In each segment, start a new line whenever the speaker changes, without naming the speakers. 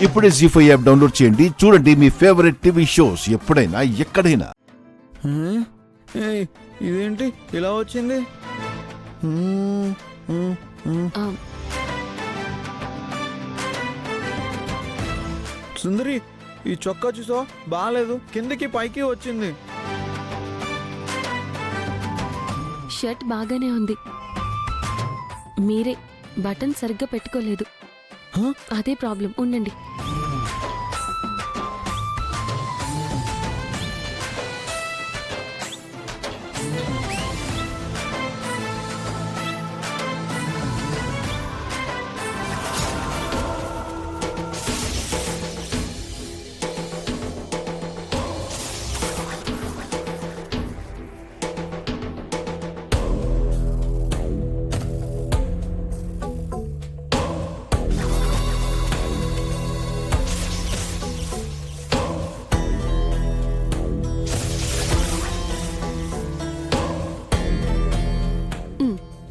ఇప్పుడే జీ5 app download చేయండి. చూడండి మీ ఫేవరెట్ టీవీ షోస్ ఎప్పుడైనా ఎక్కడైనా.
ఇదేంటి ఇలా వచ్చింది? సుందరి, ఈ చొక్కా చూసా బాగాలేదు, కిందకి పైకి వచ్చింది.
షర్ట్ బాగానే ఉంది, మీరే బటన్ సరిగ్గా పెట్టుకోలేదు. అదే ప్రాబ్లం. ఉండండి.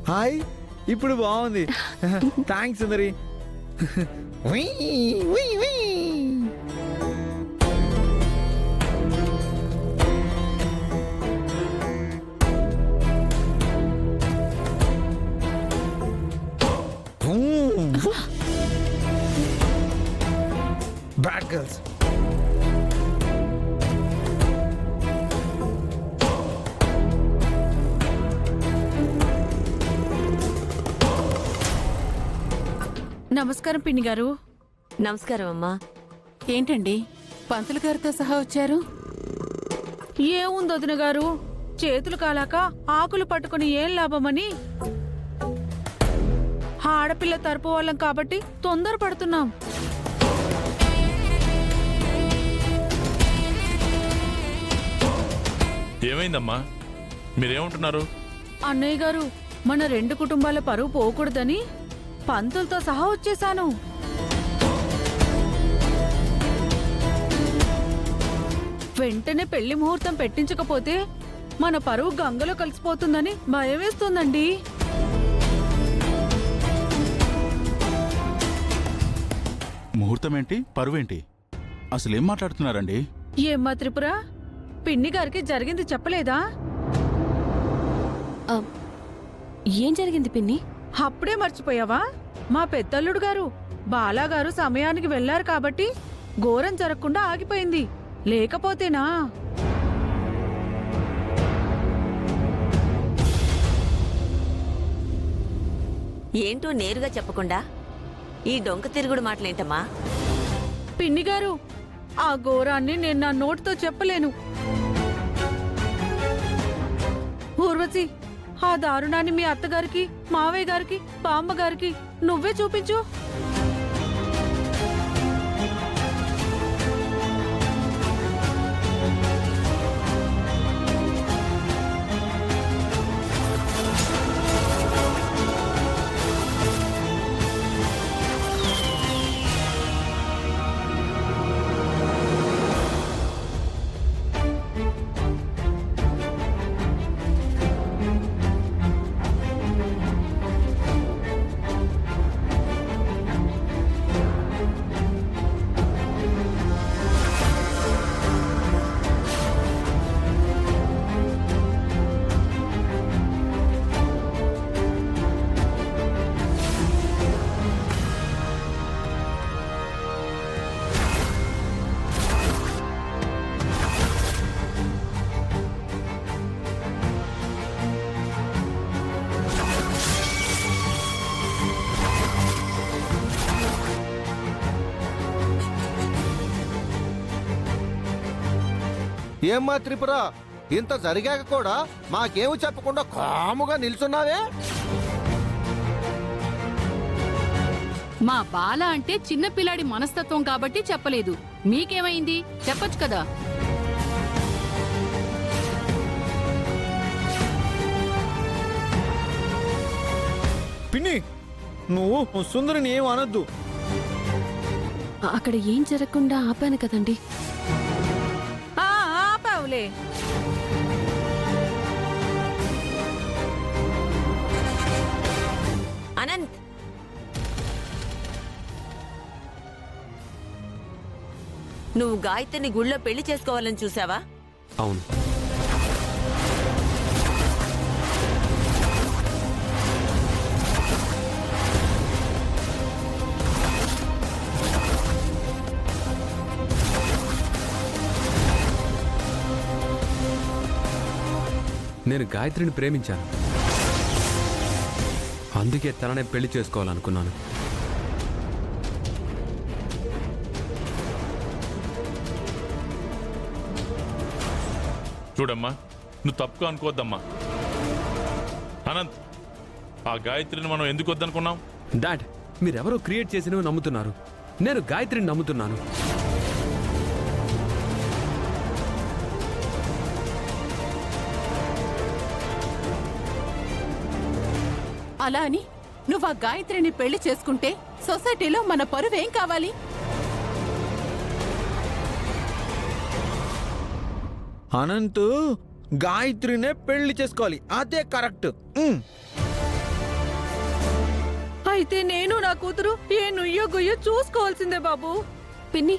హాయ్, ఇప్పుడు బాగుంది. థ్యాంక్స్ సుందరి. Bad girls.
నమస్కారం పిన్ని గారు.
నమస్కారం అమ్మా.
ఏంటండి పంతులు గారితో సహా వచ్చారు? ఏముంది వదిన గారు, చేతులు కాలాక ఆకులు పట్టుకుని ఏం లాభమని. ఆడపిల్ల తరపు వాళ్ళం కాబట్టి తొందరపడుతున్నాం.
ఏమైందమ్మా, మీరేమంటున్నారు?
అన్నయ్య గారు, మన రెండు కుటుంబాల పరువు పోకూడదని పంతులతో సహా వచ్చేశాను. వెంటనే పెళ్లి ముహూర్తం పెట్టించకపోతే మన పరువు గంగలో కలిసిపోతుందని భయం వేస్తుందండి.
ముహూర్తం ఏంటి, పరువేంటి? అసలేం మాట్లాడుతున్నారండి?
ఏమ్మా త్రిపుర, పిన్ని గారికి జరిగింది చెప్పలేదా?
ఏం జరిగింది పిన్ని?
అప్పుడే మర్చిపోయావా? మా పెద్దల్లుడు గారు బాలాగారు సమయానికి వెళ్లారు కాబట్టి ఘోరం జరగకుండా ఆగిపోయింది. లేకపోతేనా?
ఏంటో నేరుగా చెప్పకుండా ఈ డొంక తిరుగుడు మాటలేంటమ్మా?
పిన్ని గారు, ఆ ఘోరాన్ని నేను నా నోటితో చెప్పలేను. ఊర్వశి, ఆ దారుణాన్ని మీ అత్తగారికి, మావయ్య గారికి, బామ్మగారికి నువ్వే చూపించు.
ఏమ్మా త్రిపుర, ఇంత జరిగాక కూడా మాకేమి చెప్పకుండా కాముగా నిల్చున్నావే?
మా బాల అంటే చిన్నపిల్లాడి మనస్తత్వం కాబట్టి చెప్పలేదు. మీకేమైంది చెప్పొచ్చు కదా.
పిన్ని, నువ్వు సుందరిని ఏం అనొద్దు.
అక్కడ ఏం జరగకుండా ఆపాను కదండి.
ఆపావులే.
అనంత్, నువ్వు గాయత్రిని గుళ్ళో పెళ్లి చేసుకోవాలని చూసావా?
అవును. నేను గాయత్రిని ప్రేమించాను, అందుకే తననే పెళ్లి చేసుకోవాలనుకున్నాను.
చూడమ్మా, నువ్వు తప్పుగా అనుకోవద్దమ్మా. అనంత్, ఆ గాయత్రిని మనం ఎందుకు వద్దనుకున్నాం?
డాడ్, మీరెవరో క్రియేట్ చేసినవి నమ్ముతున్నారు. నేను గాయత్రిని నమ్ముతున్నాను.
అలా అని నువ్వు ఆ గాయత్రిని పెళ్లి చేసుకుంటే సొసైటీలో మన పరువేం కావాలి?
అనంత్ గాయత్రినే పెళ్లి చేసుకోవాలి, అదే కరెక్ట్.
అయితే నేను నా కూతురు ఏ నుయ్యో గుయ్యో చూసుకోవాల్సిందే బాబు.
పిన్ని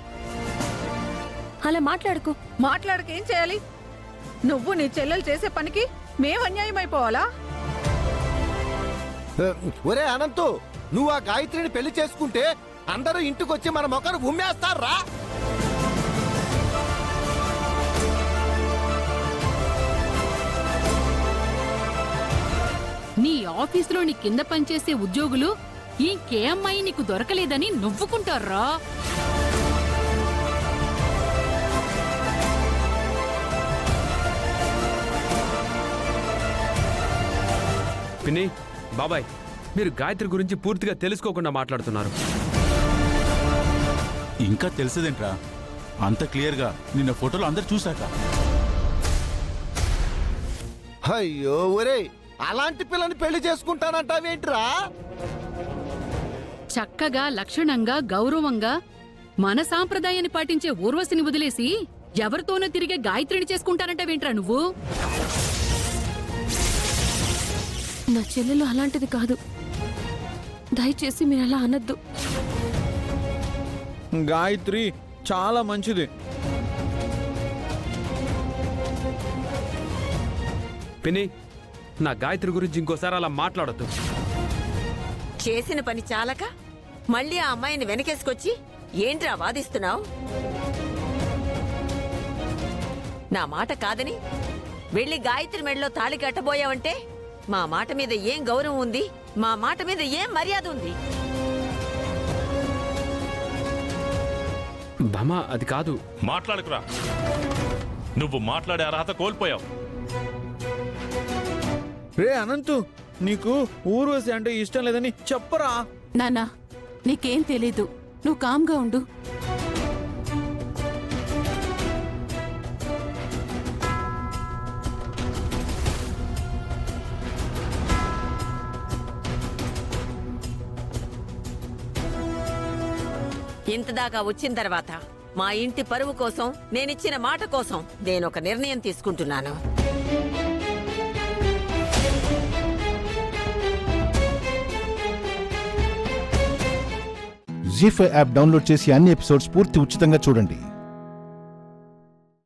అలా మాట్లాడుకో.
మాట్లాడకేం చేయాలి? నువ్వు నీ చెల్లెలు చేసే పనికి మేం అన్యాయం అయిపోవాలా?
ఒరే అనంతు, నువ్వు ఆ గాయత్రిని పెళ్లి చేసుకుంటే అందరూ ఇంటికొచ్చి మన మొక్కను ఉమ్మేస్తారా?
నీ ఆఫీసులోని కింద పనిచేసే ఉద్యోగులు ఇంకే అమ్మాయి నీకు దొరకలేదని నవ్వుకుంటారా?
పిన్ని, బాబాయ్, మీరు గాయత్రి గురించి పూర్తిగా తెలుసుకోకుండా మాట్లాడుతున్నారు.
ఇంకా తెలిసేదేంట్రా అంత క్లియర్గా నిన్న ఫోటోలు అందరు చూశాక?
అయ్యో ఒరే, అలాంటి పిల్లని పెళ్లి చేసుకుంటానంటావేంట్రా?
చక్కగా లక్షణంగా గౌరవంగా మన సాంప్రదాయాన్ని పాటించే ఊర్వశిని వదిలేసి ఎవరితోనో తిరిగే గాయత్రిని చేసుకుంటానంటావేంట్రా నువ్వు?
నా చెల్లెలు అలాంటిది కాదు, దయచేసి మీరు అలా అనద్దు.
గాయత్రి చాలా మంచిది.
పిన్ని, నా గాయత్రి గురించి ఇంకోసారి అలా మాట్లాడొద్దు.
చేసిన పని చాలక మళ్ళీ ఆ అమ్మాయిని వెనకేసుకొచ్చి ఏంట్రా వాదిస్తున్నావు? నా మాట కాదని వెళ్ళి గాయత్రి మెడలో తాళి కట్టబోయావంటే మా మాట మీద ఏం గౌరవం ఉంది? మా మాట మీద ఏం మర్యాద ఉంది?
బామ్మ, అది కాదు.
మాట్లాడుకురా. నువ్వు మాట్లాడే అర్హత కోల్పోయావు.
రే అనంతు, నీకు ఊర్వశి అంటే ఇష్టం లేదని చెప్పరా?
నాన్నా, నీకేం తెలీదు. నువ్వు కామ్గా ఉండు.
ఇంతదాకా వచ్చిన తర్వాత మా ఇంటి పరువు కోసం, నేనిచ్చిన మాట కోసం నేనొక నిర్ణయం తీసుకుంటున్నాను.
జీ5 యాప్ డౌన్లోడ్ చేసి అన్ని ఎపిసోడ్స్ పూర్తి ఉచితంగా చూడండి.